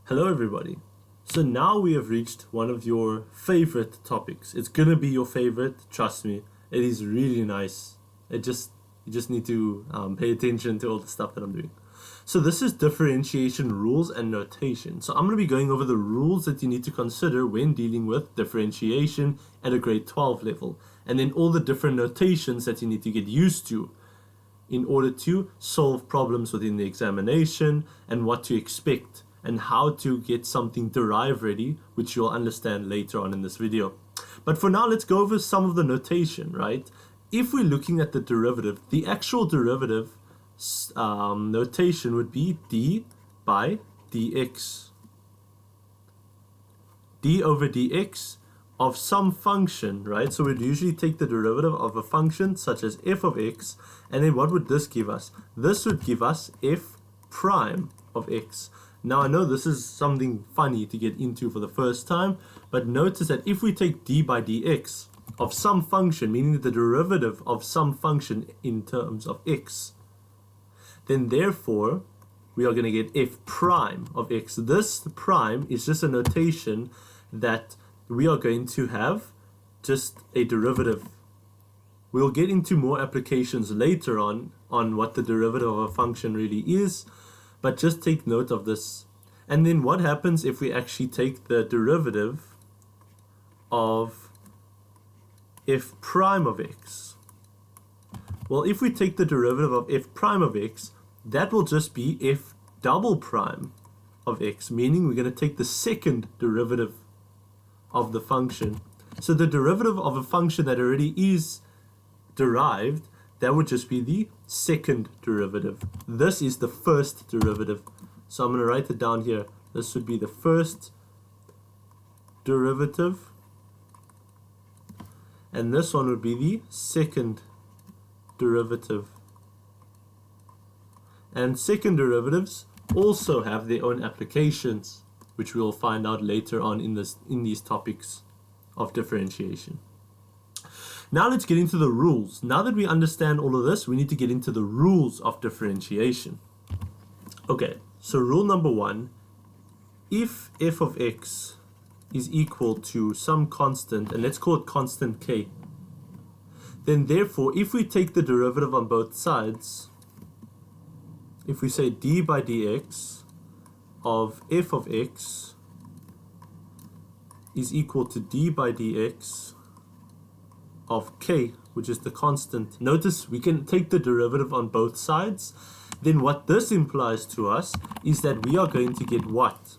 Hello everybody. So now we have reached one of your favorite topics. It's gonna be your favorite, trust me. It is really nice. You just need to pay attention to all the stuff that I'm doing. So this is differentiation rules and notation. So I'm gonna be going over the rules that you need to consider when dealing with differentiation at a grade 12 level, and then all the different notations that you need to get used to in order to solve problems within the examination and what to expect and how to get something derived ready, which you'll understand later on in this video. But for now, let's go over some of the notation, right? If we're looking at the derivative, the actual derivative notation would be d by dx. D over dx of some function, right? So we'd usually take the derivative of a function such as f of x, and then what would this give us? This would give us f prime of x. Now I know this is something funny to get into for the first time, but notice that if we take d by dx of some function, meaning the derivative of some function in terms of x, then therefore we are going to get f prime of x. This prime is just a notation that we are going to have just a derivative. We'll get into more applications later on what the derivative of a function really is, but just take note of this. And then what happens if we actually take the derivative of f prime of x? Well, if we take the derivative of f prime of x, that will just be f double prime of x, meaning we're going to take the second derivative of the function. So the derivative of a function that already is derived, that would just be the second derivative. This is the first derivative. So I'm going to write it down here. This would be the first derivative, and this one would be the second derivative. And second derivatives also have their own applications, which we'll find out later on in these topics of differentiation. Now let's get into the rules. Now that we understand all of this, we need to get into the rules of differentiation. Okay, so rule number one, if f of x is equal to some constant, and let's call it constant k, then therefore if we take the derivative on both sides, if we say d by dx of f of x is equal to d by dx of k, which is the constant. Notice we can take the derivative on both sides. Then what this implies to us is that we are going to get what?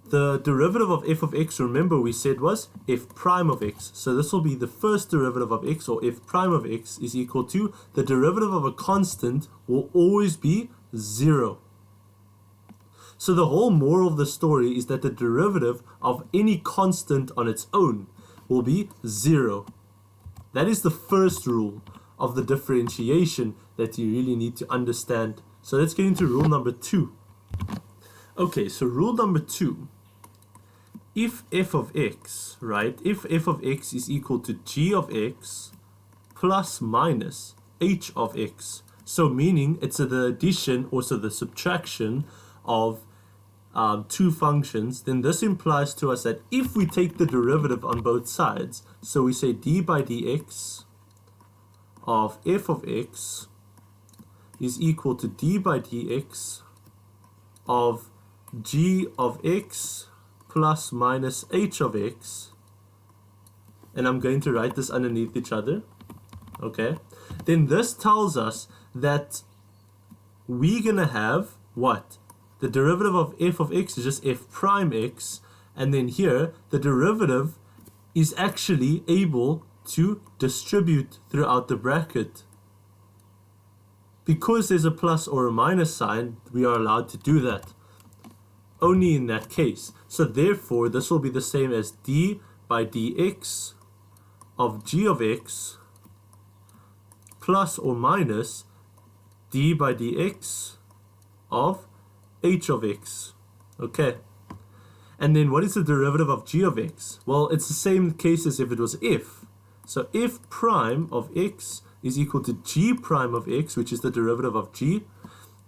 The derivative of f of x, remember we said was f prime of x. So this will be the first derivative of x, or f prime of x, is equal to the derivative of a constant will always be 0. So the whole moral of the story is that the derivative of any constant on its own will be 0. That is the first rule of the differentiation that you really need to understand. So let's get into rule number 2. Okay, so rule number 2. If f of x, right, if f of x is equal to g of x plus minus h of x, so meaning it's the addition, also the subtraction of two functions, then this implies to us that if we take the derivative on both sides, so we say d by dx of f of x is equal to d by dx of g of x plus minus h of x, and I'm going to write this underneath each other, okay, then this tells us that we're going to have what? The derivative of f of x is just f prime x, and then here the derivative is actually able to distribute throughout the bracket. Because there's a plus or a minus sign, we are allowed to do that. Only in that case. So therefore, this will be the same as d by dx of g of x plus or minus d by dx of h of x. Okay. And then what is the derivative of g of x? Well, it's the same case as if it was if. So f prime of x is equal to g prime of x, which is the derivative of g,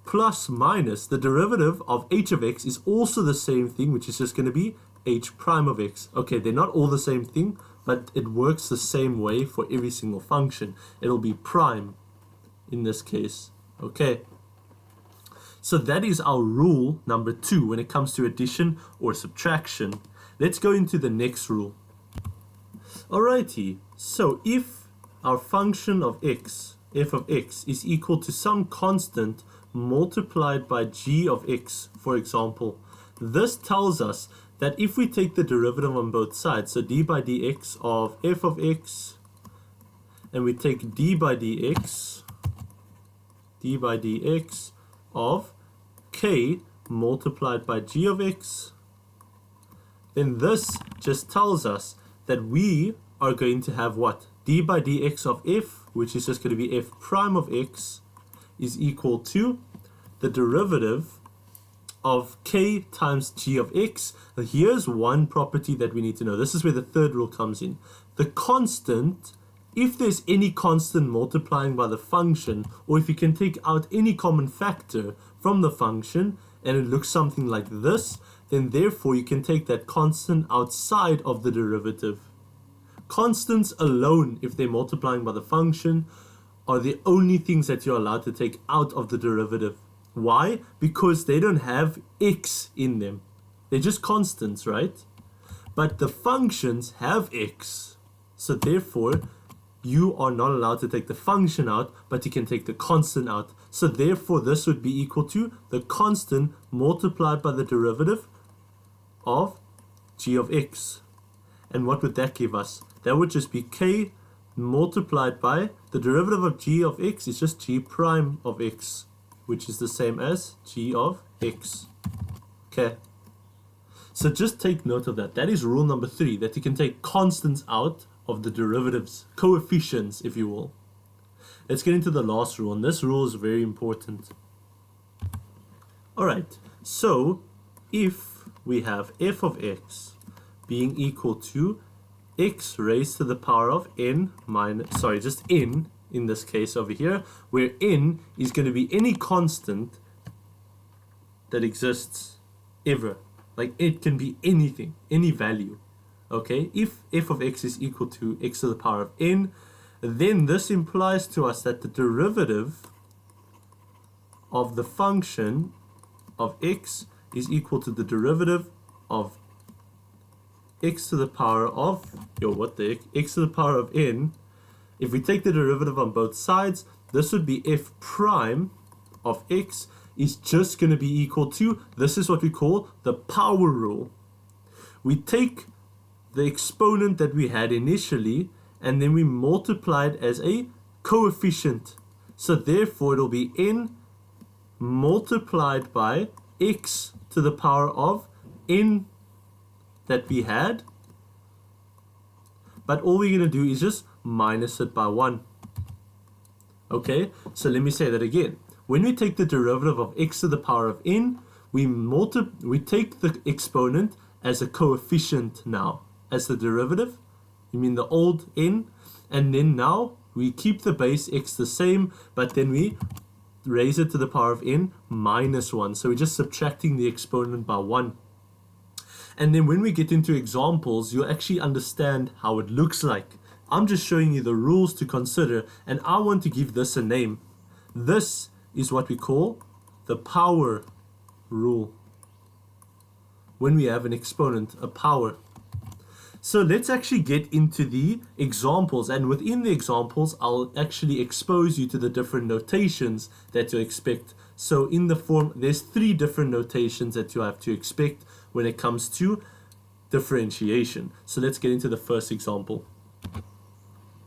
plus minus the derivative of h of x is also the same thing, which is just going to be h prime of x. Okay, they're not all the same thing, but it works the same way for every single function. It'll be prime in this case. Okay, so that is our rule number 2 when it comes to addition or subtraction. Let's go into the next rule. Alrighty, so if our function of x, f of x, is equal to some constant multiplied by g of x, for example, this tells us that if we take the derivative on both sides, so d by dx of f of x, and we take d by dx of k multiplied by g of x, then this just tells us that we are going to have what? D by dx of f, which is just going to be f prime of x, is equal to the derivative of k times g of x. Now here's one property that we need to know. This is where the third rule comes in. The constant, if there's any constant multiplying by the function, or if you can take out any common factor from the function and it looks something like this, then therefore you can take that constant outside of the derivative. Constants alone, if they're multiplying by the function, are the only things that you're allowed to take out of the derivative. Why? Because they don't have x in them. They're just constants, right? But the functions have x. So therefore, you are not allowed to take the function out, but you can take the constant out. So therefore, this would be equal to the constant multiplied by the derivative of g of x. And what would that give us? That would just be k multiplied by the derivative of g of x is just g prime of x, which is the same as g of x. Okay. So just take note of that. That is rule number 3, that you can take constants out of the derivatives, coefficients, if you will. Let's get into the last rule, and this rule is very important. Alright, so if we have f of x being equal to x raised to the power of n minus, just n in this case over here, where n is going to be any constant that exists ever. Like it can be anything, any value. Okay, if f of x is equal to x to the power of n, then this implies to us that the derivative of the function of x is equal to the derivative of x to the power of, x to the power of n. If we take the derivative on both sides, this would be f prime of x is just going to be equal to, this is what we call the power rule. We take the exponent that we had initially, and then we multiply it as a coefficient. So therefore it'll be n multiplied by x to the power of n that we had. But all we're going to do is just minus it by 1. Okay, so let me say that again. When we take the derivative of x to the power of n, we take the exponent as a coefficient now, as the derivative. You mean the old n, and then now we keep the base x the same, but then we raise it to the power of n minus 1. So we're just subtracting the exponent by 1. And then when we get into examples, you'll actually understand how it looks like. I'm just showing you the rules to consider, and I want to give this a name. This is what we call the power rule. When we have an exponent, a power. So let's actually get into the examples, and within the examples, I'll actually expose you to the different notations that you expect. So in the form, there's 3 different notations that you have to expect when it comes to differentiation. So let's get into the first example.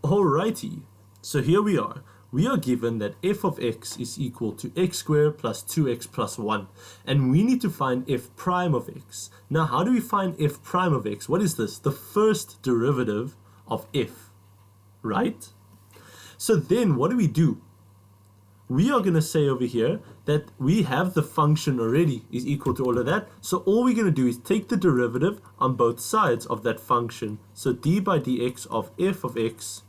Alrighty, so here we are. We are given that f of x is equal to x squared plus 2x plus 1. And we need to find f prime of x. Now, how do we find f prime of x? What is this? The first derivative of f, right? So then what do? We are going to say over here that we have the function already is equal to all of that. So all we're going to do is take the derivative on both sides of that function. So d by dx of f of x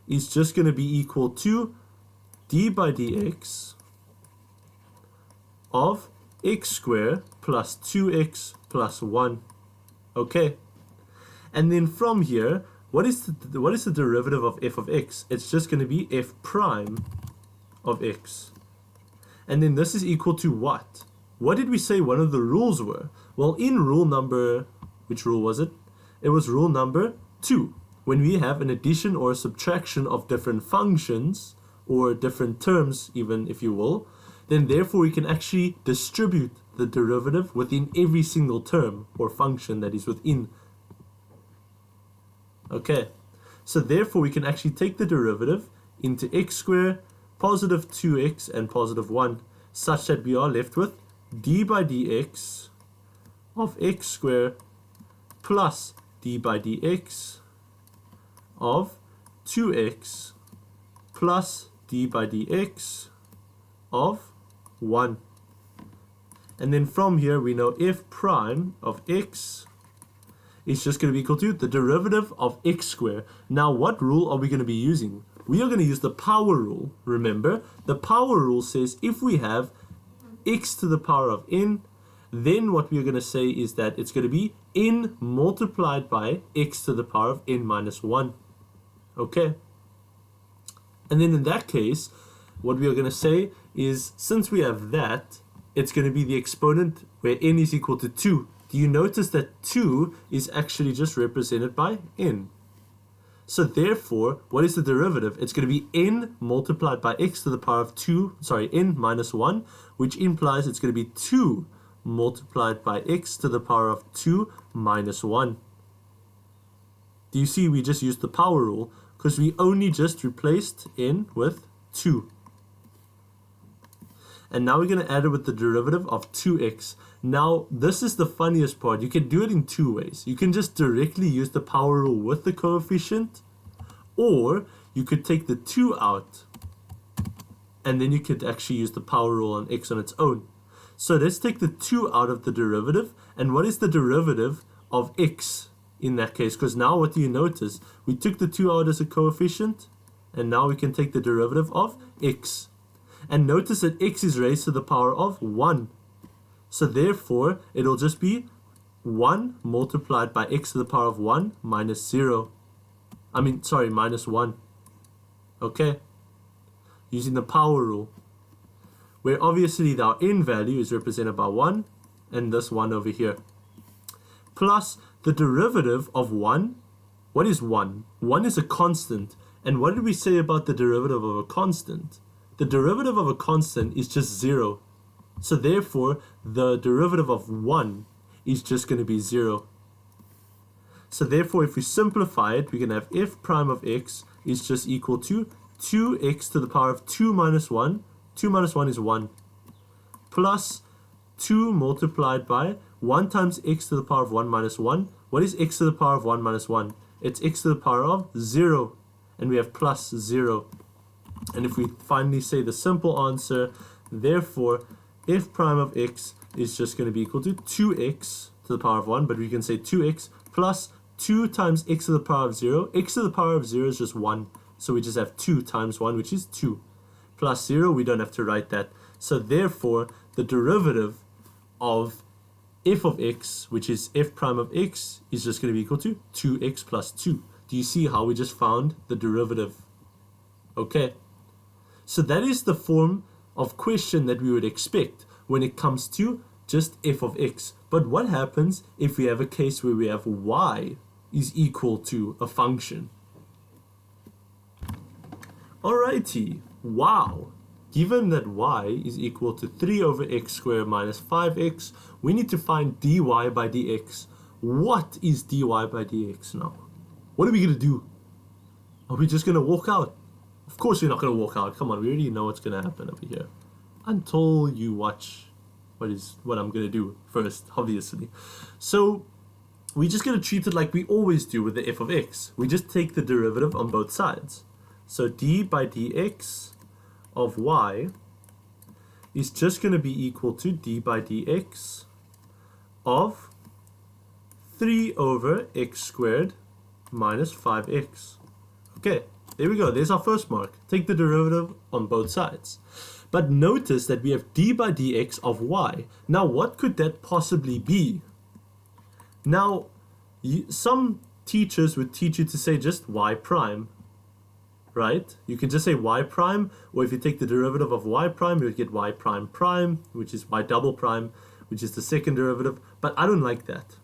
is just going to be equal to d by dx of x squared plus 2x plus 1. Okay. And then from here, what is the derivative of f of x? It's just going to be f prime of x. And then this is equal to what? What did we say one of the rules were? Well, in rule number, which rule was it? It was rule number 2. When we have an addition or a subtraction of different functions, or different terms even, if you will, then therefore we can actually distribute the derivative within every single term or function that is within. Okay, so therefore we can actually take the derivative into x squared, positive 2x, and positive 1, such that we are left with d by dx of x squared plus d by dx of 2x plus d by dx of 1. And then from here we know f prime of x is just going to be equal to the derivative of x squared. Now what rule are we going to be using? We are going to use the power rule. Remember, the power rule says if we have x to the power of n, then what we are going to say is that it's going to be n multiplied by x to the power of n minus 1. Okay. And then in that case, what we are going to say is, since we have that, it's going to be the exponent where n is equal to 2. Do you notice that 2 is actually just represented by n? So therefore, what is the derivative? It's going to be n multiplied by x to the power of n minus 1, which implies it's going to be 2 multiplied by x to the power of 2 minus 1. Do you see we just used the power rule because we only just replaced n with 2. And now we're going to add it with the derivative of 2x. Now, this is the funniest part. You can do it in two ways. You can just directly use the power rule with the coefficient, or you could take the 2 out, and then you could actually use the power rule on x on its own. So let's take the 2 out of the derivative, and what is the derivative of x in that case? Because now what do you notice? We took the 2 out as a coefficient, and now we can take the derivative of x. And notice that x is raised to the power of 1. So therefore, it'll just be 1 multiplied by x to the power of 1 minus 0. Minus 1. Okay? Using the power rule, where obviously our n value is represented by 1, and this 1 over here. Plus the derivative of 1. What is 1? 1 is a constant. And what did we say about the derivative of a constant? The derivative of a constant is just 0. So therefore, the derivative of 1 is just going to be 0. So therefore, if we simplify it, we can have f prime of x is just equal to 2x to the power of 2 minus 1. 2 minus 1 is 1. Plus 2 multiplied by 1 times x to the power of 1 minus 1. What is x to the power of 1 minus 1? It's x to the power of 0. And we have plus 0. And if we finally say the simple answer, therefore, f prime of x is just going to be equal to 2x to the power of 1, but we can say 2x plus 2 times x to the power of 0. X to the power of 0 is just 1, so we just have 2 times 1, which is 2. Plus 0, we don't have to write that. So therefore, the derivative of f of x, which is f prime of x, is just going to be equal to 2x plus 2. Do you see how we just found the derivative? Okay. So that is the form of question that we would expect when it comes to just f of x. But what happens if we have a case where we have y is equal to a function? Alrighty, wow. Given that y is equal to 3 over x squared minus 5x, we need to find dy by dx. What is dy by dx now? What are we going to do? Are we just going to walk out? Of course we're not going to walk out. Come on, we already know what's going to happen over here. Until you watch what I'm going to do first, obviously. So we're just going to treat it like we always do with the f of x. We just take the derivative on both sides. So d by dx of y is just going to be equal to d by dx of 3 over x squared minus 5x. Okay. There we go, there's our first mark. Take the derivative on both sides. But notice that we have d by dx of y. Now what could that possibly be? Now some teachers would teach you to say just y prime, right? You can just say y prime, or if you take the derivative of y prime, you would get y prime prime, which is y double prime, which is the second derivative. But I don't like that.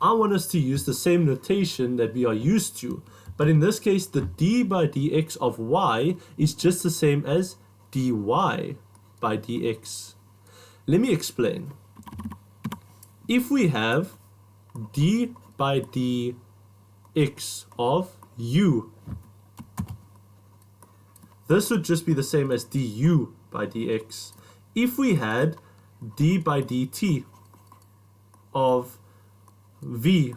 I want us to use the same notation that we are used to. But in this case, the d by dx of y is just the same as dy by dx. Let me explain. If we have d by dx of u, this would just be the same as du by dx. If we had d by dt of v,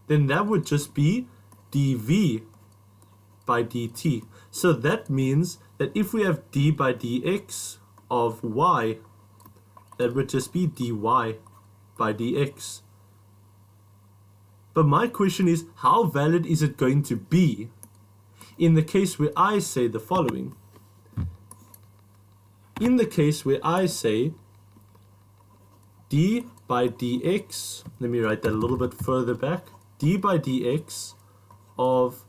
then that would just be dv by dt. So that means that if we have d by dx of y, that would just be dy by dx. But my question is, how valid is it going to be in the case where I say the following? In the case where I say d by dx, let me write that a little bit further back, d by dx of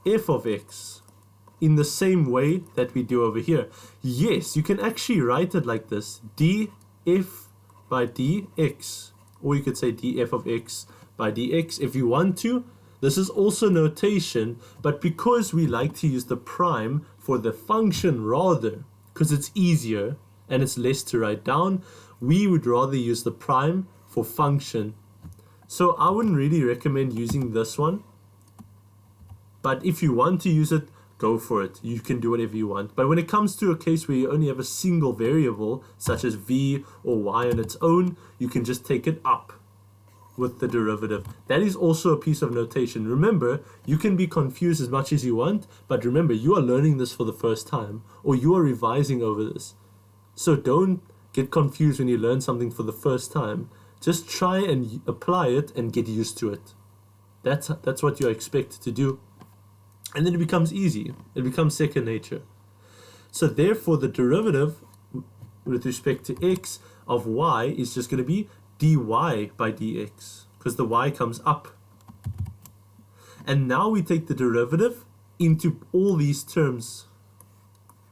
f of x in the same way that we do over here. Yes, you can actually write it like this, df by dx, or you could say df of x by dx if you want to. This is also notation, but because we like to use the prime for the function rather, because it's easier and it's less to write down, we would rather use the prime for function. So I wouldn't really recommend using this one, but if you want to use it, go for it. You can do whatever you want. But when it comes to a case where you only have a single variable, such as v or y on its own, you can just take it up with the derivative. That is also a piece of notation. Remember, you can be confused as much as you want, but remember, you are learning this for the first time, or you are revising over this. So don't get confused when you learn something for the first time. Just try and apply it and get used to it. That's what you're expected to do. And then it becomes easy. It becomes second nature. So therefore, the derivative with respect to x of y is just going to be dy by dx, because the y comes up. And now we take the derivative into all these terms.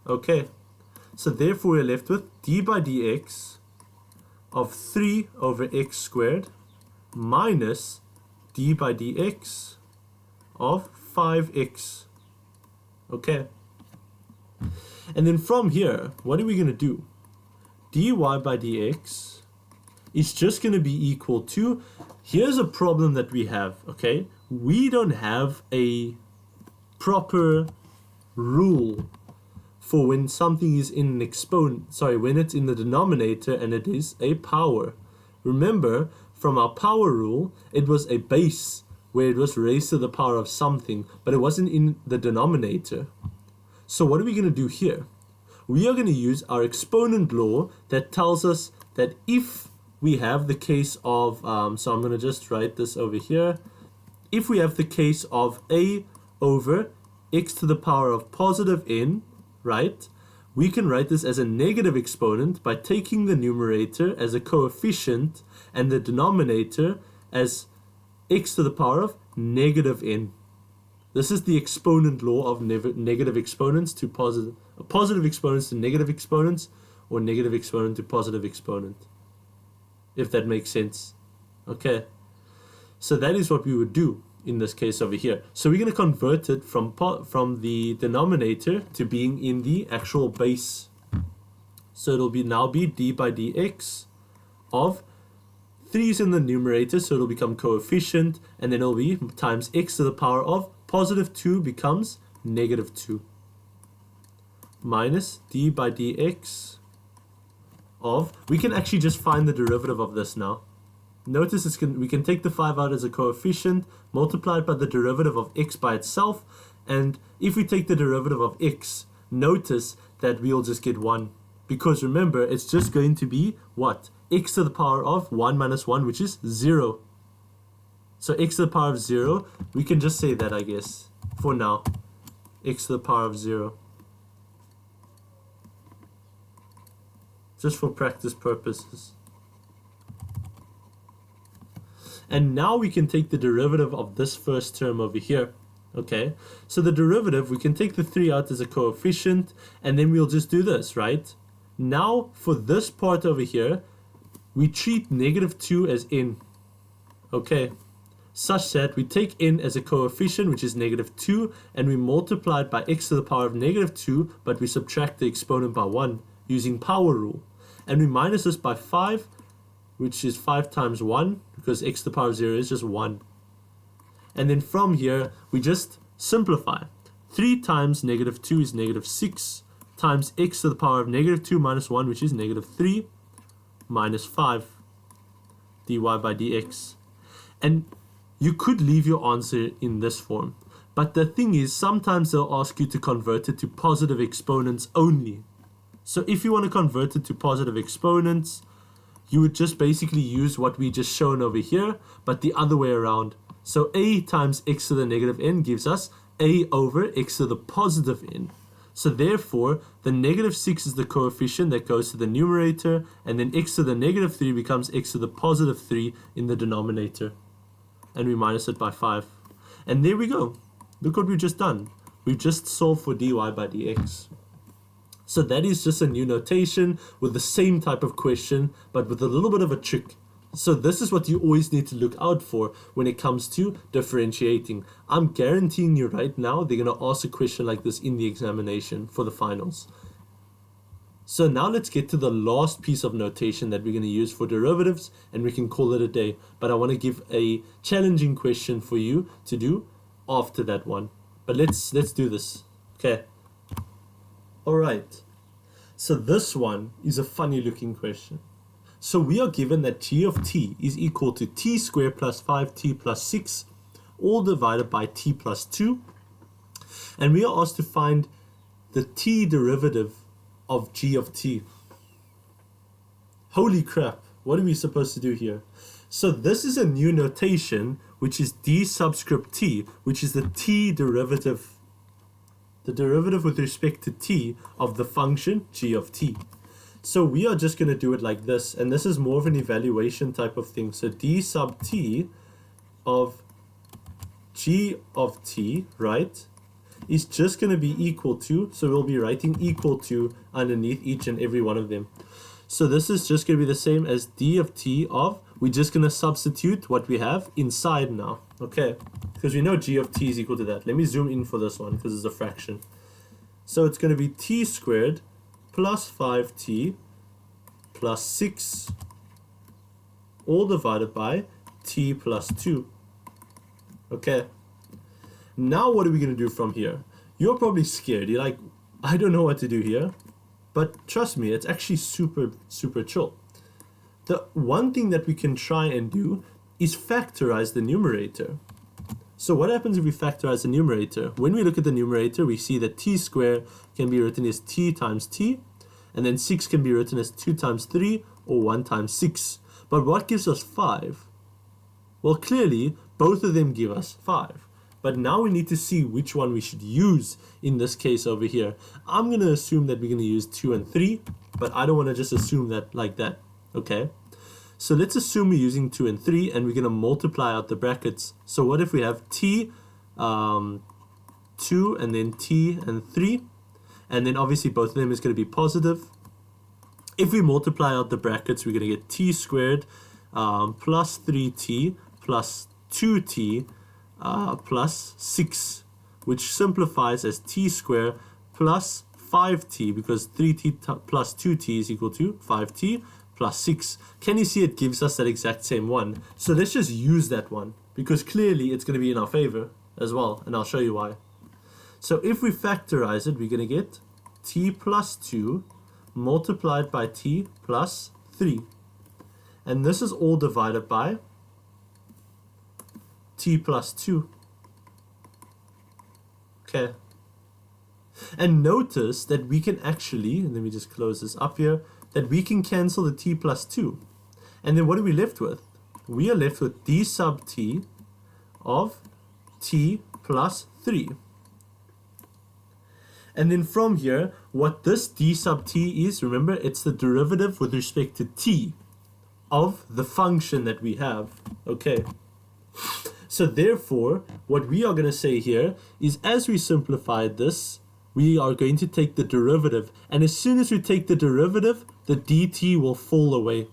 Okay, so therefore we're left with d by dx of 3 over x squared minus d by dx of 5x. Okay, and then from here, what are we going to do? Dy by dx is just going to be equal to, here's a problem that we have, okay? We don't have a proper rule for when something is in an exponent, when it's in the denominator and it is a power. Remember, from our power rule, it was a base where it was raised to the power of something, but it wasn't in the denominator. So what are we going to do here? We are going to use our exponent law that tells us that if we have the case of, so I'm going to just write this over here. If we have the case of a over x to the power of positive n, right, we can write this as a negative exponent by taking the numerator as a coefficient and the denominator as x to the power of negative n. This is the exponent law of negative exponents to positive exponents to negative exponents, or negative exponent to positive exponent, if that makes sense. Okay, so that is what we would do in this case over here. So we're going to convert it from the denominator to being in the actual base. So it'll now be d by dx of 3 is in the numerator, so it'll become coefficient, and then it'll be times x to the power of positive 2 becomes negative 2 minus d by dx of, we can actually just find the derivative of this now. Notice we can take the 5 out as a coefficient, multiply it by the derivative of x by itself, and if we take the derivative of x, notice that we'll just get 1. Because remember, it's just going to be what? X to the power of 1 minus 1, which is 0. So x to the power of 0, we can just say that, I guess, for now. X to the power of 0. just for practice purposes. And now we can take the derivative of this first term over here. Okay, so the derivative, we can take the 3 out as a coefficient, and then we'll just do this, right? Now, for this part over here, we treat -2 as n, okay? Such that we take n as a coefficient, which is -2, and we multiply it by x to the power of -2, but we subtract the exponent by 1 using power rule. And we minus this by 5, which is 5 times 1, because x to the power of 0 is just 1. And then from here, we just simplify. 3 times -2 is -6, times x to the power of -2 minus 1, which is -3, minus 5, dy by dx. And you could leave your answer in this form. But the thing is, sometimes they'll ask you to convert it to positive exponents only. So if you want to convert it to positive exponents, you would just basically use what we just shown over here, but the other way around. So a times x to the -n gives us a over x to the positive n. So therefore, the -6 is the coefficient that goes to the numerator, and then x to the -3 becomes x to the positive 3 in the denominator. And we minus it by 5. And there we go. Look what we've just done. We've just solved for dy by dx. So that is just a new notation with the same type of question, but with a little bit of a trick. So this is what you always need to look out for when it comes to differentiating. I'm guaranteeing you right now, they're going to ask a question like this in the examination for the finals. So now let's get to the last piece of notation that we're going to use for derivatives, and we can call it a day. But I want to give a challenging question for you to do after that one. But let's do this. Okay. All right. So this one is a funny looking question. So we are given that g of t is equal to t squared plus 5t plus 6, all divided by t plus 2. And we are asked to find the t derivative of g of t. Holy crap, what are we supposed to do here? So this is a new notation, which is d subscript t, which is the t derivative, the derivative with respect to t of the function g of t. So we are just going to do it like this, and this is more of an evaluation type of thing. So d sub t of g of t, right, is just going to be equal to, so we'll be writing equal to underneath each and every one of them. So this is just going to be the same as d of t of, we're just going to substitute what we have inside now, okay, because we know g of t is equal to that. Let me zoom in for this one because it's a fraction. So it's going to be t squared plus 5t plus 6 all divided by t plus 2. Okay. Now what are we going to do from here? You're probably scared. You're like, I don't know what to do here. But trust me, it's actually super chill. The one thing that we can try and do is factorize the numerator. So what happens if we factorize the numerator? When we look at the numerator, we see that t squared can be written as t times t, and then 6 can be written as 2 times 3 or 1 times 6. But what gives us 5? Well, clearly, both of them give us 5. But now we need to see which one we should use in this case over here. I'm going to assume that we're going to use 2 and 3, but I don't want to just assume that like that, okay? So let's assume we're using 2 and 3, and we're going to multiply out the brackets. So what if we have t, 2, and then t and 3? And then obviously both of them is going to be positive. If we multiply out the brackets, we're going to get t squared plus 3t plus 2t plus 6, which simplifies as t squared plus 5t, because 3t plus 2t is equal to 5t plus 6. Can you see it gives us that exact same one? So let's just use that one, because clearly it's going to be in our favor as well, and I'll show you why. So if we factorize it, we're going to get t plus 2 multiplied by t plus 3. And this is all divided by t plus 2. Okay. And notice that we can actually, let me just close this up here, that we can cancel the t plus 2. And then what are we left with? We are left with d sub t of t plus 3. And then from here, what this d sub t is, remember, it's the derivative with respect to t of the function that we have. Okay. So therefore, what we are going to say here is, as we simplified this, we are going to take the derivative. And as soon as we take the derivative, the dt will fall away.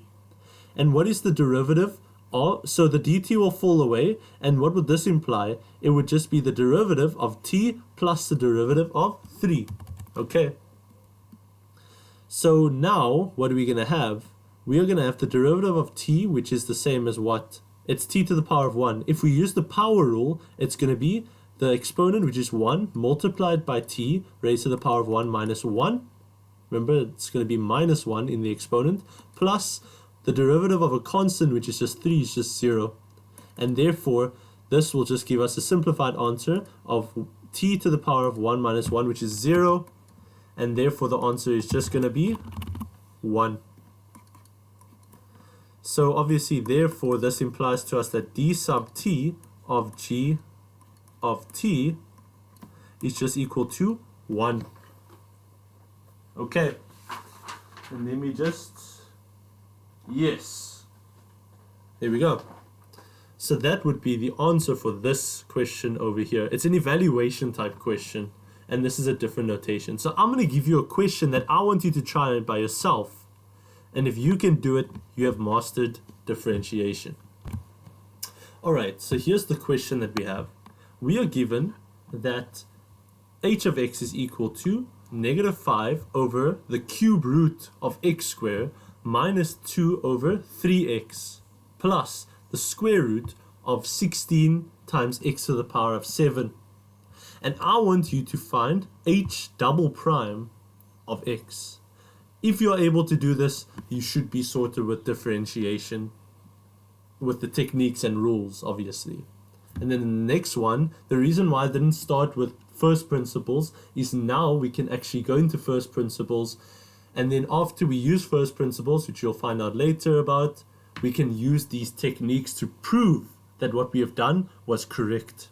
And what is the derivative? So the dt will fall away, and what would this imply? It would just be the derivative of t plus the derivative of 3. Okay. So now, what are we going to have? We are going to have the derivative of t, which is the same as what? It's t to the power of 1. If we use the power rule, it's going to be the exponent, which is 1, multiplied by t raised to the power of 1 minus 1. Remember, it's going to be minus 1 in the exponent, plus the derivative of a constant, which is just 3, is just 0. And therefore, this will just give us a simplified answer of t to the power of 1 minus 1, which is 0. And therefore, the answer is just going to be 1. So obviously, therefore, this implies to us that d sub t of g of t is just equal to 1. Okay. And let me just... Yes. There we go. So that would be the answer for this question over here. It's an evaluation type question, and this is a different notation. So I'm going to give you a question that I want you to try it by yourself. And if you can do it, you have mastered differentiation. Alright, so here's the question that we have. We are given that h of x is equal to negative 5 over the cube root of x squared minus 2 over 3x plus the square root of 16 times x to the power of 7. And I want you to find h double prime of x. If you are able to do this, you should be sorted with differentiation, with the techniques and rules, obviously. And then the next one, the reason why I didn't start with first principles is now we can actually go into first principles, and then after we use first principles, which you'll find out later about, we can use these techniques to prove that what we have done was correct.